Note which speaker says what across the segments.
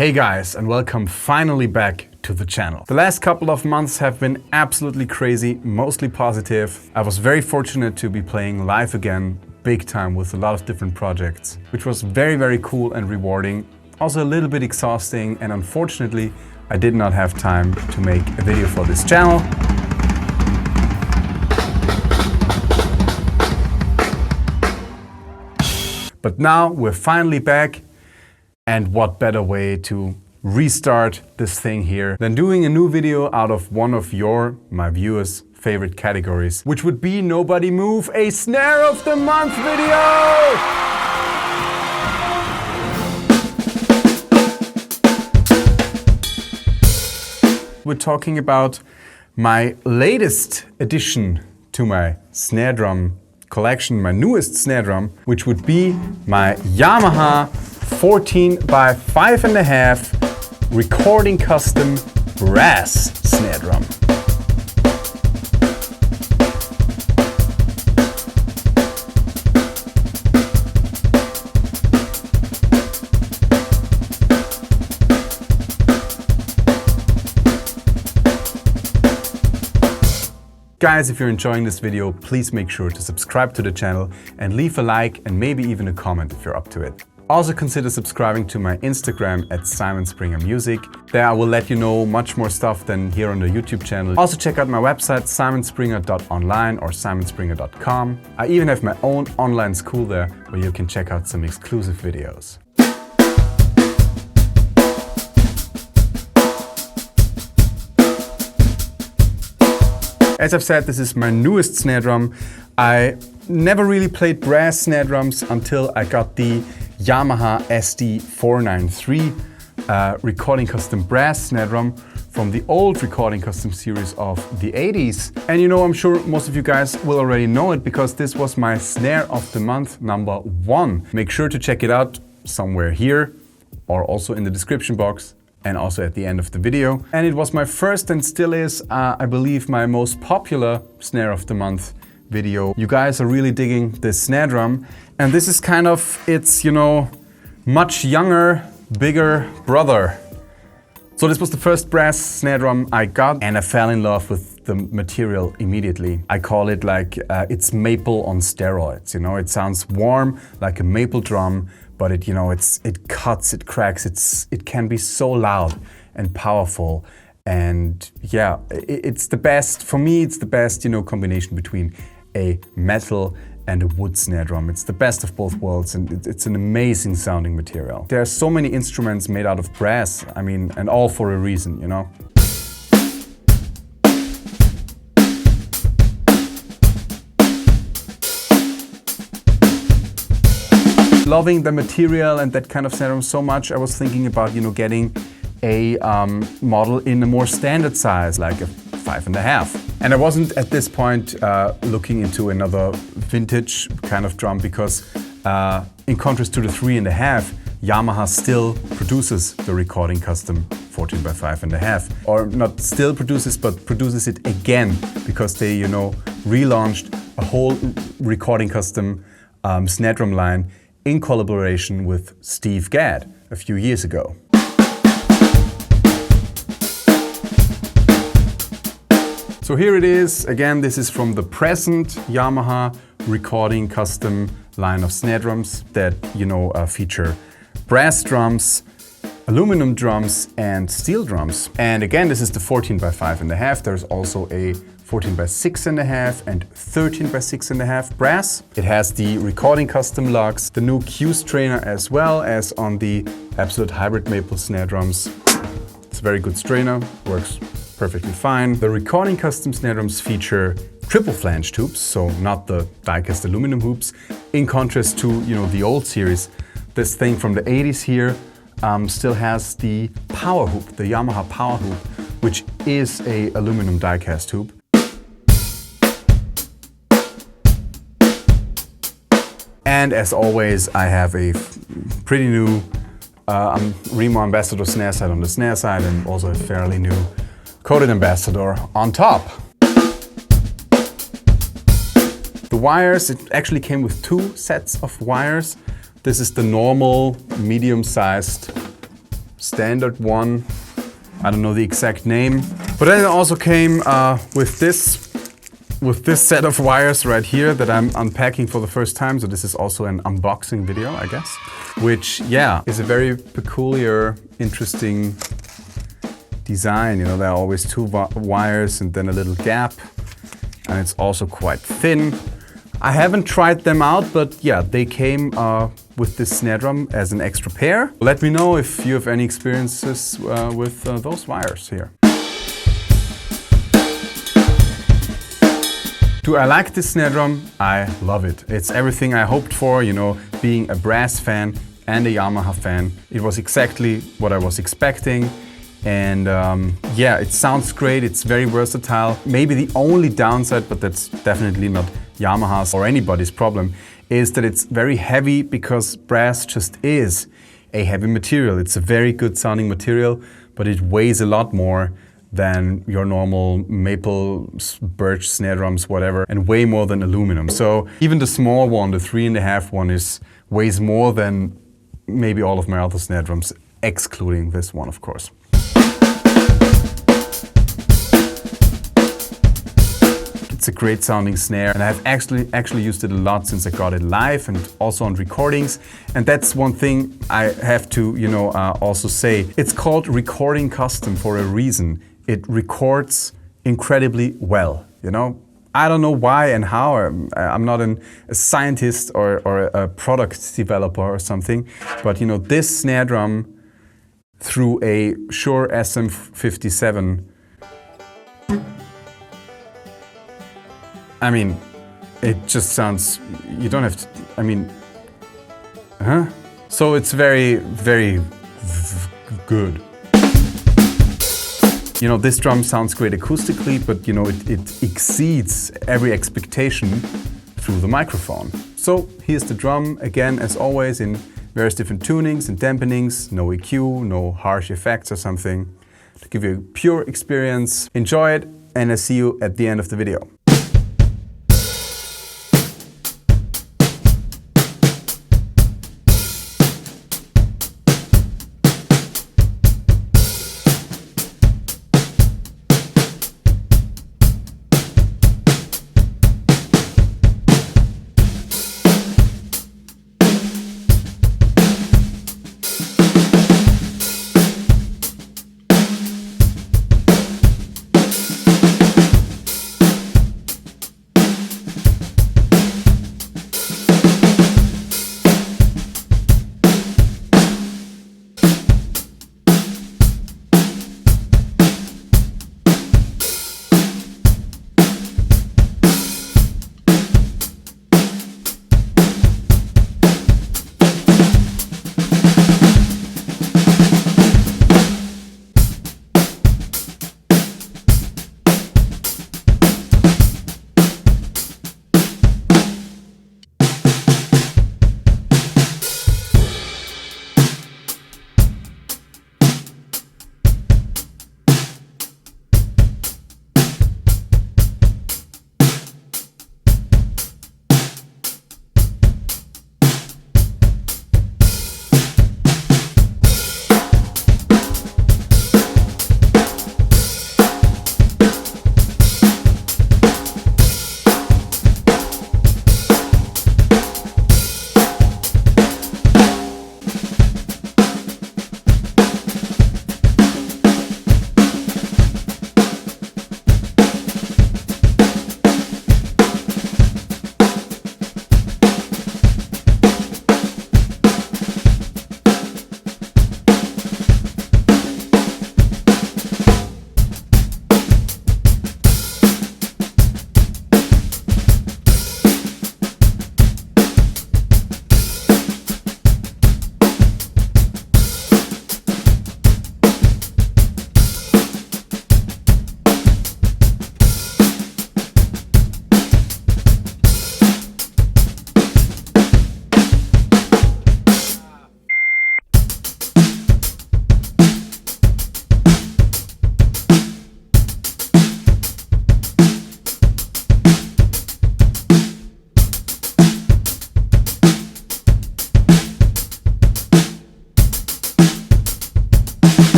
Speaker 1: Hey guys, and welcome finally back to the channel. The last couple of months have been absolutely crazy, mostly positive. I was very fortunate to be playing live again, big time, with a lot of different projects, which was very cool and rewarding. Also a little bit exhausting, and unfortunately I did not have time to make a video for this channel. But now we're finally back, and what better way to restart this thing here than doing a new video out of one of my viewers' favorite categories, which would be Nobody Move, a Snare of the Month video! We're talking about my latest addition to my snare drum collection, my newest snare drum, which would be my Yamaha 14x5.5 recording custom brass snare drum. Guys, if you're enjoying this video, please make sure to subscribe to the channel and leave a like and maybe even a comment if you're up to it. Also consider subscribing to my Instagram at @SimonSpringerMusic. There I will let you know much more stuff than here on the YouTube channel. Also check out my website simonspringer.online or simonspringer.com. I even have my own online school there where you can check out some exclusive videos. As I've said, this is my newest snare drum. I never really played brass snare drums until I got the Yamaha SD493 recording custom brass snare drum from the old recording custom series of the 80s. And you know, I'm sure most of you guys will already know it because this was my snare of the month #1. Make sure to check it out somewhere here or also in the description box, and also at the end of the video. And it was my first and still is, I believe, my most popular snare of the month video. You guys are really digging this snare drum. And this is kind of its, you know, much younger, bigger brother. So this was the first brass snare drum I got, and I fell in love with the material immediately. I call it like, it's maple on steroids, you know? It sounds warm, like a maple drum, but it, you know, it cuts, it cracks, it can be so loud and powerful. And yeah, it's the best, for me it's the best, you know, combination between a metal and a wood snare drum. It's the best of both worlds, and it's an amazing sounding material. There are so many instruments made out of brass, I mean, and all for a reason, you know? Loving the material and that kind of snare drum so much, I was thinking about, you know, getting a model in a more standard size, like a 5.5. And I wasn't at this point looking into another vintage kind of drum because in contrast to the 3.5, Yamaha still produces the recording custom 14x5.5. Or not still produces, but produces it again because they, you know, relaunched a whole recording custom snare drum line in collaboration with Steve Gadd a few years ago. So here it is. Again, this is from the present Yamaha recording custom line of snare drums that, you know, feature brass drums, aluminum drums and steel drums. And again, this is the 14x5.5. There's also a 14x6.5 and 13x6.5 brass. It has the recording custom lugs, the new Q strainer, as well as on the Absolute Hybrid maple snare drums. It's a very good strainer, works perfectly fine. The recording custom snare drums feature triple flanged hoops, so not the die-cast aluminum hoops. In contrast to, you know, the old series, this thing from the 80s here still has the power hoop, the Yamaha power hoop, which is a aluminum die-cast hoop. And as always, I have a pretty new Remo Ambassador snare set on the snare side, and also a fairly new coated Ambassador on top. The wires, it actually came with 2 sets of wires. This is the normal medium-sized standard one. I don't know the exact name. But then it also came with this set of wires right here that I'm unpacking for the first time. So this is also an unboxing video, I guess. Which, yeah, is a very peculiar, interesting design. You know, there are always two wires and then a little gap. And it's also quite thin. I haven't tried them out, but yeah, they came with this snare drum as an extra pair. Let me know if you have any experiences with those wires here. Do I like this snare drum? I love it. It's everything I hoped for, you know, being a brass fan and a Yamaha fan. It was exactly what I was expecting. And yeah, it sounds great, it's very versatile. Maybe the only downside, but that's definitely not Yamaha's or anybody's problem, is that it's very heavy because brass just is a heavy material. It's a very good sounding material, but it weighs a lot more than your normal maple, birch snare drums, whatever, and way more than aluminum. So even the small one, the 3.5 one, weighs more than maybe all of my other snare drums, excluding this one, of course. It's a great sounding snare, and I've actually used it a lot since I got it live and also on recordings. And that's one thing I have to, you know, also say. It's called recording custom for a reason. It records incredibly well, you know. I don't know why and how. I'm not a scientist or a product developer or something, but you know, this snare drum through a Shure SM57, I mean, it just sounds, you don't have to, I mean, So it's very, very good. You know, this drum sounds great acoustically, but you know, it exceeds every expectation through the microphone. So here's the drum, again, as always, in various different tunings and dampenings, no EQ, no harsh effects or something. To give you a pure experience, enjoy it, and I see you at the end of the video.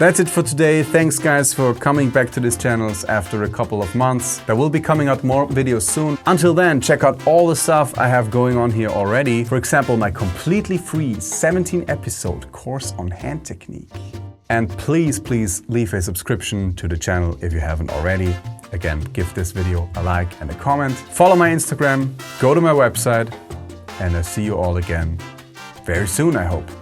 Speaker 1: That's it for today. Thanks guys for coming back to this channel after a couple of months. There will be coming out more videos soon. Until then, check out all the stuff I have going on here already. For example, my completely free 17-episode course on hand technique. And please leave a subscription to the channel if you haven't already. Again, give this video a like and a comment. Follow my Instagram, go to my website, and I'll see you all again very soon, I hope.